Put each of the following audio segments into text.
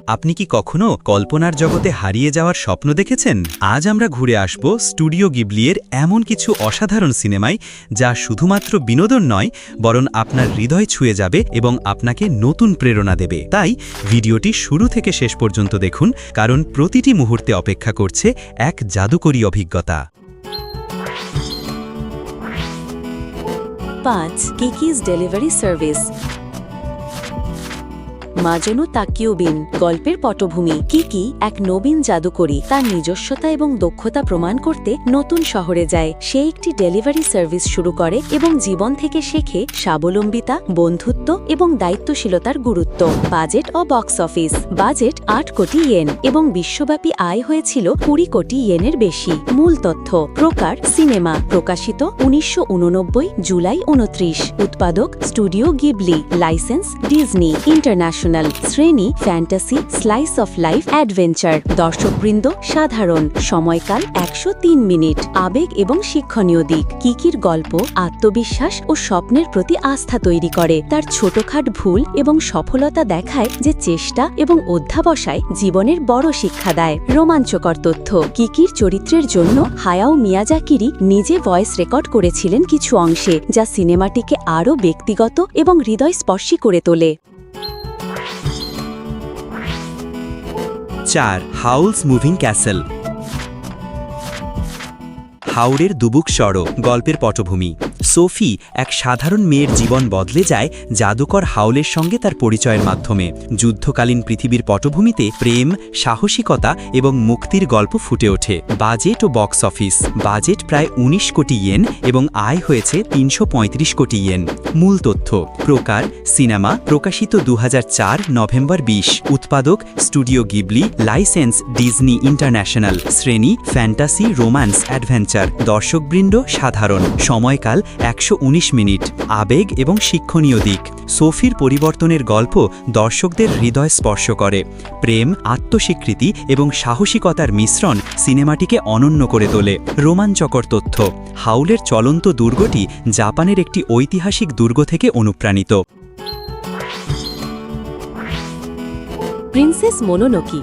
আপনি কি কখনো কল্পনার জগতে হারিয়ে যাওয়ার স্বপ্ন দেখেছেন? আজ আমরা ঘুরে আসব স্টুডিও গিবলি-এর এমন কিছু অসাধারণ সিনেমায়, যা শুধুমাত্র বিনোদন নয়, বরং আপনার হৃদয় ছুঁয়ে যাবে এবং আপনাকে নতুন প্রেরণা দেবে। তাই ভিডিওটি শুরু থেকে শেষ পর্যন্ত দেখুন, কারণ প্রতিটি মুহূর্তে অপেক্ষা করছে এক জাদুকরী অভিজ্ঞতা। 5. কিকিজ ডেলিভারি সার্ভিস। মাজনো তাকিউবিন গল্পের পটভূমি। কিকি এক নবীন জাদুকরী, তার নিজস্বতা এবং দক্ষতা প্রমাণ করতে নতুন শহরে যায়। সে একটি ডেলিভারি সার্ভিস শুরু করে এবং জীবন থেকে শেখে স্বাবলম্বিতা, বন্ধুত্ব এবং দায়িত্বশীলতার গুরুত্ব। বাজেট ও বক্স অফিস। বাজেট 8 কোটি ইয়েন এবং বিশ্বব্যাপী আয় হয়েছিল 20 কোটি ইয়েনের বেশি। মূল তথ্য। প্রকার সিনেমা, প্রকাশিত 1989 জুলাই 29। উৎপাদক Studio Ghibli, licence Disney International. শ্রেণী fantasy, slice of life, adventure. দর্শকবৃন্দ সাধারণ। সময়কাল 103 মিনিট। আবেগ এবং শিক্ষণীয় দিক। কিকির গল্প আত্মবিশ্বাস ও স্বপ্নের প্রতি আস্থা তৈরি করে। তার ছোটখাট ভুল এবং সফলতা দেখায় যে চেষ্টা এবং অধ্যাবসায় জীবনের বড় শিক্ষা দেয়। রোমাঞ্চকর তথ্য। কিকির চরিত্রের জন্য হায়াও মিয়াজাকিরি নিজে ভয়েস রেকর্ড করেছিলেন কিছু অংশে, যা সিনেমাটিকে আরও ব্যক্তিগত এবং হৃদয়স্পর্শী করে তোলে। 4. Howl's Moving Castle. হাওড়ের দুবুক সড়ক গল্পের পটভূমি। সোফি এক সাধারণ মেয়ের জীবন বদলে যায় জাদুকর হাউলের সঙ্গে তার পরিচয়ের মাধ্যমে। যুদ্ধকালীন পৃথিবীর পটভূমিতে প্রেম, সাহসিকতা এবং মুক্তির গল্প ফুটে ওঠে। বাজেট ও বক্স অফিস। বাজেট প্রায় 19 কোটি ইয়েন এবং আয় হয়েছে 335 কোটি ইয়েন। মূল তথ্য। প্রকার সিনেমা, প্রকাশিত 2004 নভেম্বর 20। উৎপাদক Studio Ghibli, licence Disney International. শ্রেণী ফ্যান্টাসি, রোম্যান্স, অ্যাডভেঞ্চার। দর্শকবৃন্দ সাধারণ। সময়কাল 119 মিনিট। আবেগ এবং শিক্ষণীয় দিক। সোফির পরিবর্তনের গল্প দর্শকদের হৃদয় স্পর্শ করে। প্রেম, আত্মস্বীকৃতি এবং সাহসিকতার মিশ্রণ সিনেমাটিকে অনন্য করে তোলে। রোমাঞ্চকর তথ্য। হাউলের চলন্ত দুর্গটি জাপানের একটি ঐতিহাসিক দুর্গ থেকে অনুপ্রাণিত। প্রিন্সেস মোনোনোকি।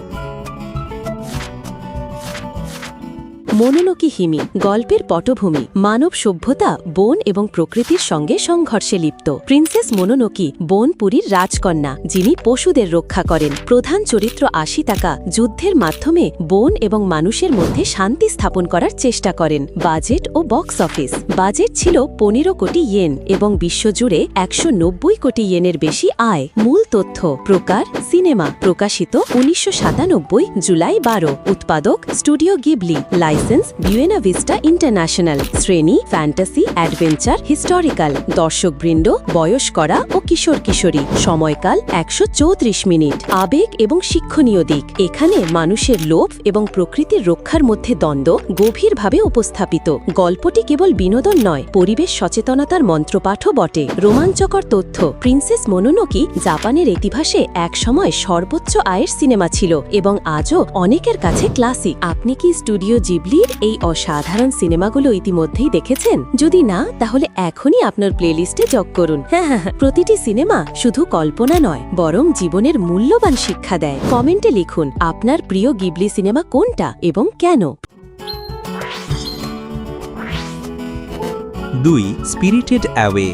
মোনোনোকি হিমি গল্পের পটভূমি। মানব সভ্যতা বন এবং প্রকৃতির সঙ্গে সংঘর্ষে লিপ্ত। প্রিন্সেস মোনোনোকি বনপুরীর রাজকন্যা, যিনি পশুদের রক্ষা করেন। প্রধান চরিত্র আশিতাকা যুদ্ধের মাধ্যমে বন এবং মানুষের মধ্যে শান্তি স্থাপন করার চেষ্টা করেন। বাজেট ও বক্স অফিস। বাজেট ছিল 15 কোটি ইয়েন এবং বিশ্বজুড়ে 190 কোটি ইয়েনের বেশি আয়। মূল তথ্য। প্রকার সিনেমা, প্রকাশিত 1997 জুলাই 12। উৎপাদক Studio Ghibli, licence Buena Vista International. শ্রেণী ফ্যান্টাসি, অ্যাডভেঞ্চার, হিস্টোরিক্যাল। দর্শকবৃন্দ বয়স করা ও কিশোর কিশোরী। সময়কাল 134 মিনিট। আবেগ এবং শিক্ষণীয় দিক। এখানে মানুষের লোভ এবং প্রকৃতির রক্ষার মধ্যে দ্বন্দ্ব গভীরভাবে উপস্থাপিত। গল্পটি কেবল বিনোদন নয়, পরিবেশ সচেতনতার মন্ত্রপাঠও বটে। রোমাঞ্চকর তথ্য। প্রিন্সেস মোনোনোকি জাপানের ইতিহাসে একসময় সর্বোচ্চ আয়ের সিনেমা ছিল এবং আজও অনেকের কাছে ক্লাসিক। আপনি কি স্টুডিও জিবলির এই অসাধারণ সিনেমাগুলো ইতিমধ্যেই দেখেছেন? যদি না, তাহলে এখনই আপনার প্লেলিস্টে যোগ করুন। হ্যাঁ, প্রতিটি সিনেমা শুধু কল্পনা নয়, বরং জীবনের মূল্যবান শিক্ষা দেয়। কমেন্টে লিখুন আপনার প্রিয় গিবলি সিনেমা কোনটা এবং কেন। 2. Spirited away.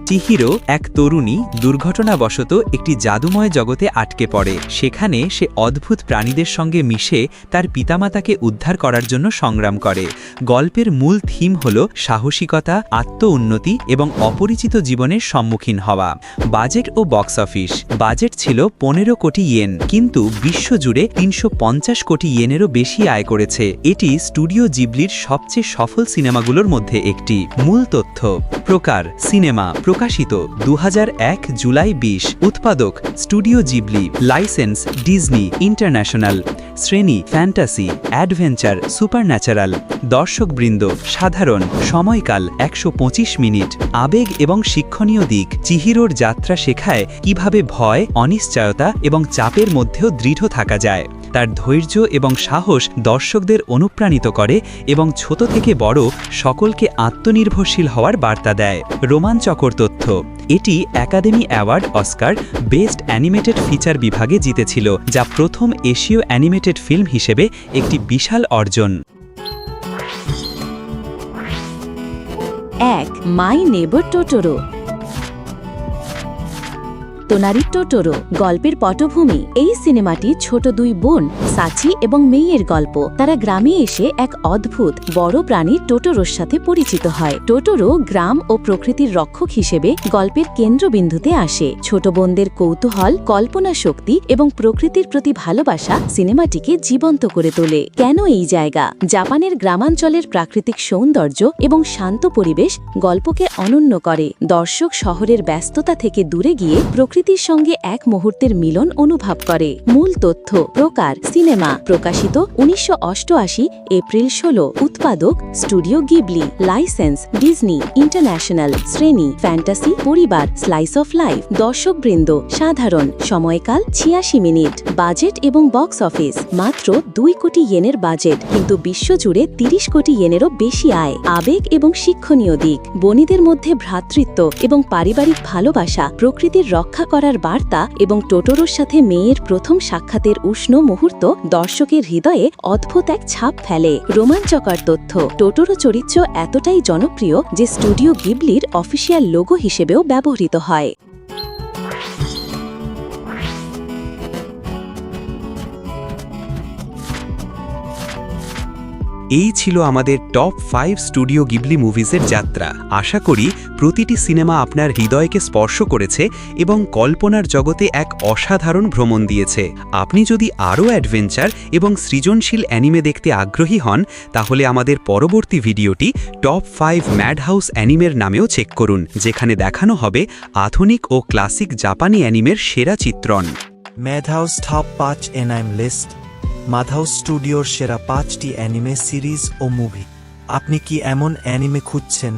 চিহিরো এক তরুণী দুর্ঘটনাবশত একটি জাদুময় জগতে আটকে পড়ে। সেখানে সে অদ্ভুত প্রাণীদের সঙ্গে মিশে তার পিতামাতাকে উদ্ধার করার জন্য সংগ্রাম করে। গল্পের মূল থিম হল সাহসিকতা, আত্ম উন্নতি এবং অপরিচিত জীবনের সম্মুখীন হওয়া। বাজেট ও বক্স অফিস। বাজেট ছিল 15 কোটি ইয়েন, কিন্তু বিশ্বজুড়ে 350 কোটি ইয়েনেরও বেশি আয় করেছে। এটি স্টুডিও জিবলির সবচেয়ে সফল সিনেমাগুলোর মধ্যে একটি। মূল তথ্য। প্রকার সিনেমা, প্রকাশিত 2001 জুলাই 20। উৎপাদক studio Ghibli, licence Disney International. শ্রেণী ফ্যান্টাসি, অ্যাডভেঞ্চার, সুপারন্যাচারাল। দর্শকবৃন্দ সাধারণ। সময়কাল 125 মিনিট। আবেগ এবং শিক্ষণীয় দিক। চিহিরোর যাত্রা শেখায় কিভাবে ভয়, অনিশ্চয়তা এবং চাপের মধ্যেও দৃঢ় থাকা যায়। তার ধৈর্য এবং সাহস দর্শকদের অনুপ্রাণিত করে এবং ছোট থেকে বড় সকলকে আত্মনির্ভরশীল হওয়ার বার্তা দেয়। রোমাঞ্চকর তথ্য: এটি academy award Oscar best animated feature বিভাগে জিতেছিল, যা প্রথম এশীয় অ্যানিমেটেড ফিল্ম হিসেবে একটি বিশাল অর্জন। 1. মাই নেবার টোটোরো। তোনারি টোটোরো গল্পের পটভূমি। এই সিনেমাটি ছোট দুই বোন সাচি এবং মেইয়ের গল্প। তারা গ্রামে এসে এক অদ্ভুত বড় প্রাণী টোটোরোর সাথে পরিচিত হয়। টোটোরো গ্রাম ও প্রকৃতির রক্ষক হিসেবে গল্পের কেন্দ্রবিন্দুতে আসে। ছোট বোনদের কৌতূহল, কল্পনা শক্তি এবং প্রকৃতির প্রতি ভালোবাসা সিনেমাটিকে জীবন্ত করে তোলে। কেন এই জায়গা? জাপানের গ্রামাঞ্চলের প্রাকৃতিক সৌন্দর্য এবং শান্ত পরিবেশ গল্পকে অনন্য করে। দর্শক শহরের ব্যস্ততা থেকে দূরে গিয়ে প্রকৃতির সঙ্গে এক মুহূর্তের মিলন অনুভব করে। মূল তথ্য: প্রকার সিনেমা, প্রকাশিত 1988 এপ্রিল 16, উৎপাদক Studio Ghibli, licence Disney International, শ্রেণী ফ্যান্টাসি, পরিবার, স্লাইস অফ লাইফ। দর্শকবৃন্দ সাধারণ, সময়কাল 86 মিনিট। বাজেট এবং বক্স অফিস: মাত্র 2 কোটি ইয়েনের বাজেট, কিন্তু বিশ্বজুড়ে 30 কোটি ইয়েনেরও বেশি আয়। আবেগ এবং শিক্ষণীয় দিক: বনিদের মধ্যে ভ্রাতৃত্ব এবং পারিবারিক ভালোবাসা, প্রকৃতির রক্ষা করার বার্তা এবং টোটোরোর সাথে মেয়ের প্রথম সাক্ষাতের উষ্ণ মুহূর্ত দর্শকের হৃদয়ে অদ্ভুত এক ছাপ ফেলে। রোমাঞ্চকর তথ্য: টোটোরো চরিত্র এতটাই জনপ্রিয় যে স্টুডিও গিবলির অফিসিয়াল লোগো হিসেবেও ব্যবহৃত হয়। এই ছিল আমাদের টপ 5 স্টুডিও গিবলি মুভিজের যাত্রা। আশা করি প্রতিটি সিনেমা আপনার হৃদয়কে স্পর্শ করেছে এবং কল্পনার জগতে এক অসাধারণ ভ্রমণ দিয়েছে। আপনি যদি আরও অ্যাডভেঞ্চার এবং সৃজনশীল অ্যানিমে দেখতে আগ্রহী হন, তাহলে আমাদের পরবর্তী ভিডিওটি টপ 5 ম্যাডহাউস অ্যানিমের নামেও চেক করুন, যেখানে দেখানো হবে আধুনিক ও ক্লাসিক জাপানি অ্যানিমের সেরা চিত্রণ। ম্যাডহাউস টপ 5 অ্যানিমে লিস্ট। মাধহাউস স্টুডিওর সেরা 5টি অ্যানিমে সিরিজ ও মুভি। আপনি কি এমন অ্যানিমে খুঁজছেন